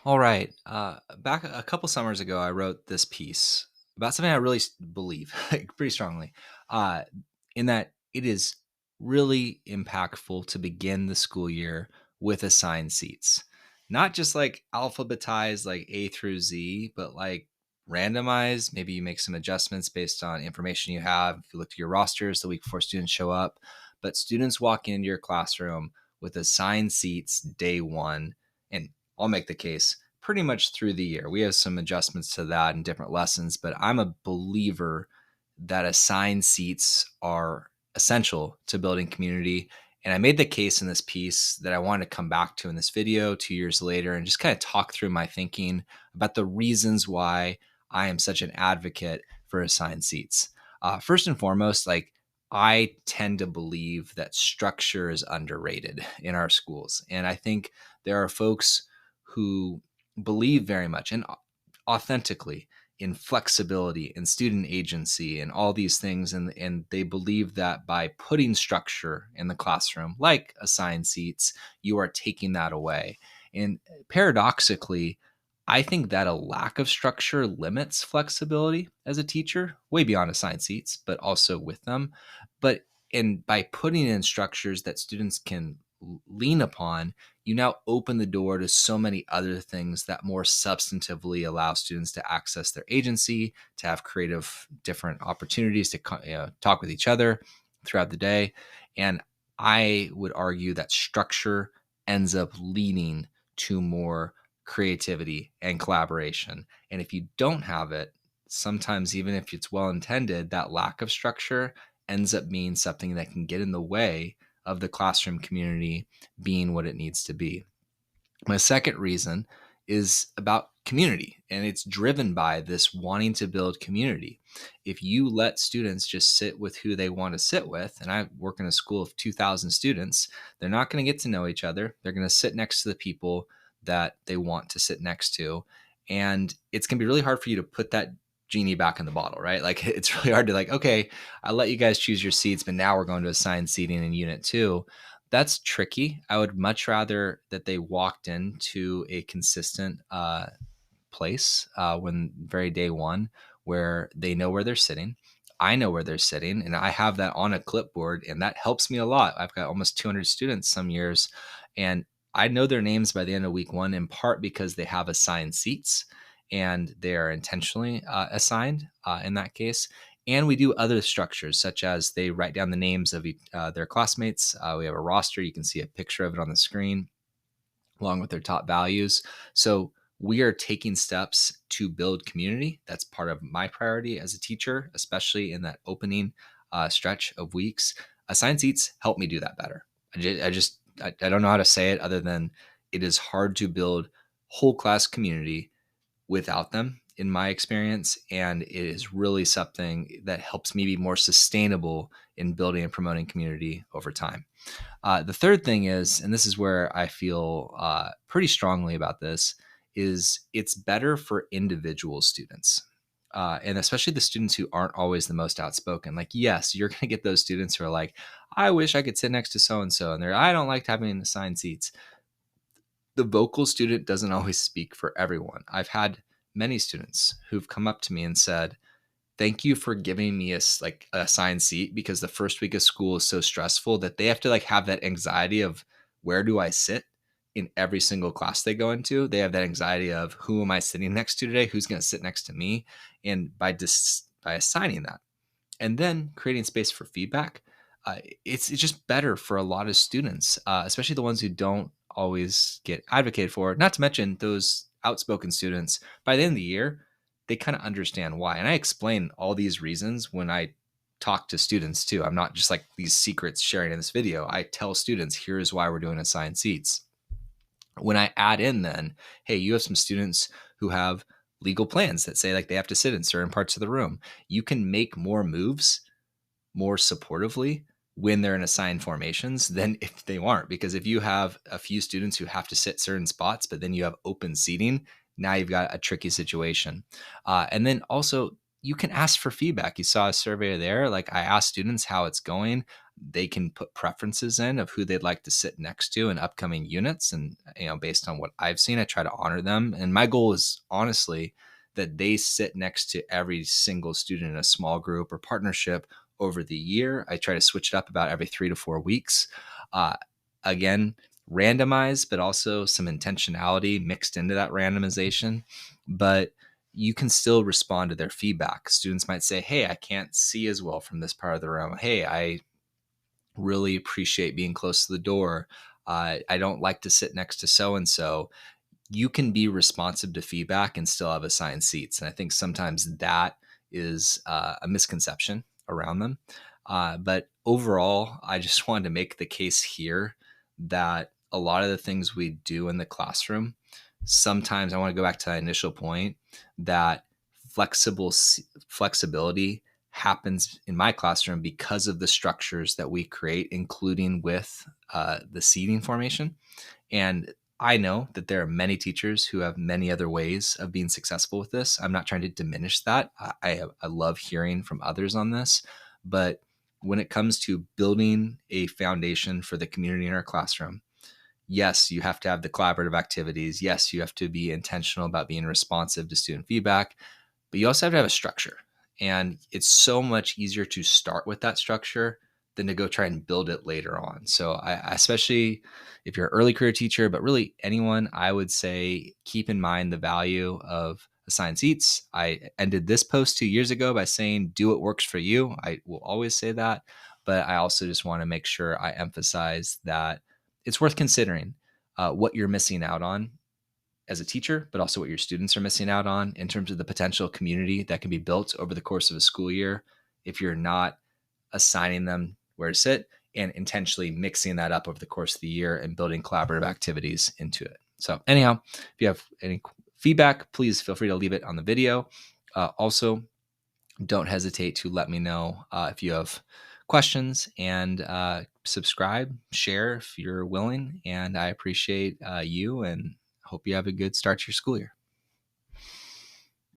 All right. Back a couple summers ago, I wrote this piece about something I really believe like, pretty strongly, uh, in that it is really impactful to begin the school year with assigned seats, not just like alphabetized like A through Z, but like randomized. Maybe you make some adjustments based on information you have. If you look at your rosters the week before students show up, but students walk into your classroom with assigned seats day one. And I'll make the case pretty much through the year. We have some adjustments to that in different lessons, but I'm a believer that assigned seats are essential to building community. And I made the case in this piece that I wanted to come back to in this video 2 years later and just kind of talk through my thinking about the reasons why I am such an advocate for assigned seats. First and foremost, like I tend to believe that structure is underrated in our schools. And I think there are folks who believe very much and authentically in flexibility and student agency and all these things. And they believe that by putting structure in the classroom, like assigned seats, you are taking that away. And paradoxically, I think that a lack of structure limits flexibility as a teacher, way beyond assigned seats, but also with them. But and by putting in structures that students can lean upon, you now open the door to so many other things that more substantively allow students to access their agency, to have creative different opportunities to talk with each other throughout the day. And I would argue that structure ends up leading to more creativity and collaboration. And if you don't have it, sometimes even if it's well intended, that lack of structure ends up being something that can get in the way of the classroom community being what it needs to be. My second reason is about community, and it's driven by this wanting to build community. If you let students just sit with who they want to sit with, and I work in a school of 2,000 students, they're not going to get to know each other. They're going to sit next to the people that they want to sit next to. And it's going to be really hard for you to put that genie back in the bottle, right? Like it's really hard to like, okay, I'll let you guys choose your seats, but now we're going to assign seating in unit two. That's tricky. I would much rather that they walked into a consistent place when very day one where they know where they're sitting. I know where they're sitting, and I have that on a clipboard, and that helps me a lot. I've got almost 200 students some years, and I know their names by the end of week one, in part because they have assigned seats and they are intentionally assigned in that case. And we do other structures, such as they write down the names of their classmates. We have a roster. You can see a picture of it on the screen, along with their top values. So we are taking steps to build community. That's part of my priority as a teacher, especially in that opening stretch of weeks. Assigned seats help me do that better. I don't know how to say it other than it is hard to build whole class community without them in my experience, and it is really something that helps me be more sustainable in building and promoting community over time. The third thing is, and this is where I feel pretty strongly about this, is it's better for individual students. And especially the students who aren't always the most outspoken. Like, yes, you're going to get those students who are like, I wish I could sit next to so and so. And they're, I don't like having assigned seats. The vocal student doesn't always speak for everyone. I've had many students who've come up to me and said, thank you for giving me a like a assigned seat, because the first week of school is so stressful that they have to like have that anxiety of where do I sit in every single class they go into. They have that anxiety of who am I sitting next to today? Who's going to sit next to me? And by assigning that and then creating space for feedback, it's just better for a lot of students, especially the ones who don't always get advocated for. Not to mention those outspoken students. By the end of the year, they kind of understand why, and I explain all these reasons when I talk to students too. I'm not just like these secrets sharing in this video. I tell students, here's why we're doing assigned seats. When I add in then, hey, you have some students who have legal plans that say like they have to sit in certain parts of the room, you can make more moves more supportively when they're in assigned formations than if they aren't. Because if you have a few students who have to sit certain spots, but then you have open seating, now you've got a tricky situation. And then also, you can ask for feedback. You saw a survey there. Like, I asked students how it's going. They can put preferences in of who they'd like to sit next to in upcoming units. And, based on what I've seen, I try to honor them. And my goal is honestly that they sit next to every single student in a small group or partnership over the year. I try to switch it up about every 3 to 4 weeks. Uh, Again, randomized, but also some intentionality mixed into that randomization. But you can still respond to their feedback. Students might say, hey, I can't see as well from this part of the room. Hey, I really appreciate being close to the door. I don't like to sit next to so and so. You can be responsive to feedback and still have assigned seats. And I think sometimes that is a misconception around them. But overall, I just wanted to make the case here that a lot of the things we do in the classroom, sometimes I want to go back to that initial point that flexibility happens in my classroom because of the structures that we create, including with the seating formation. And I know that there are many teachers who have many other ways of being successful with this. I'm not trying to diminish that. I love hearing from others on this. But when it comes to building a foundation for the community in our classroom, yes, you have to have the collaborative activities. Yes, you have to be intentional about being responsive to student feedback, but you also have to have a structure. And it's so much easier to start with that structure than to go try and build it later on. So especially if you're an early career teacher, but really anyone, I would say keep in mind the value of assigned seats. I ended this post 2 years ago by saying, do what works for you. I will always say that. But I also just want to make sure I emphasize that it's worth considering what you're missing out on as a teacher, but also what your students are missing out on in terms of the potential community that can be built over the course of a school year if you're not assigning them where to sit and intentionally mixing that up over the course of the year and building collaborative activities into it. So anyhow, if you have any feedback, please feel free to leave it on the video. Also, don't hesitate to let me know if you have questions, and subscribe, share if you're willing. And I appreciate you and hope you have a good start to your school year.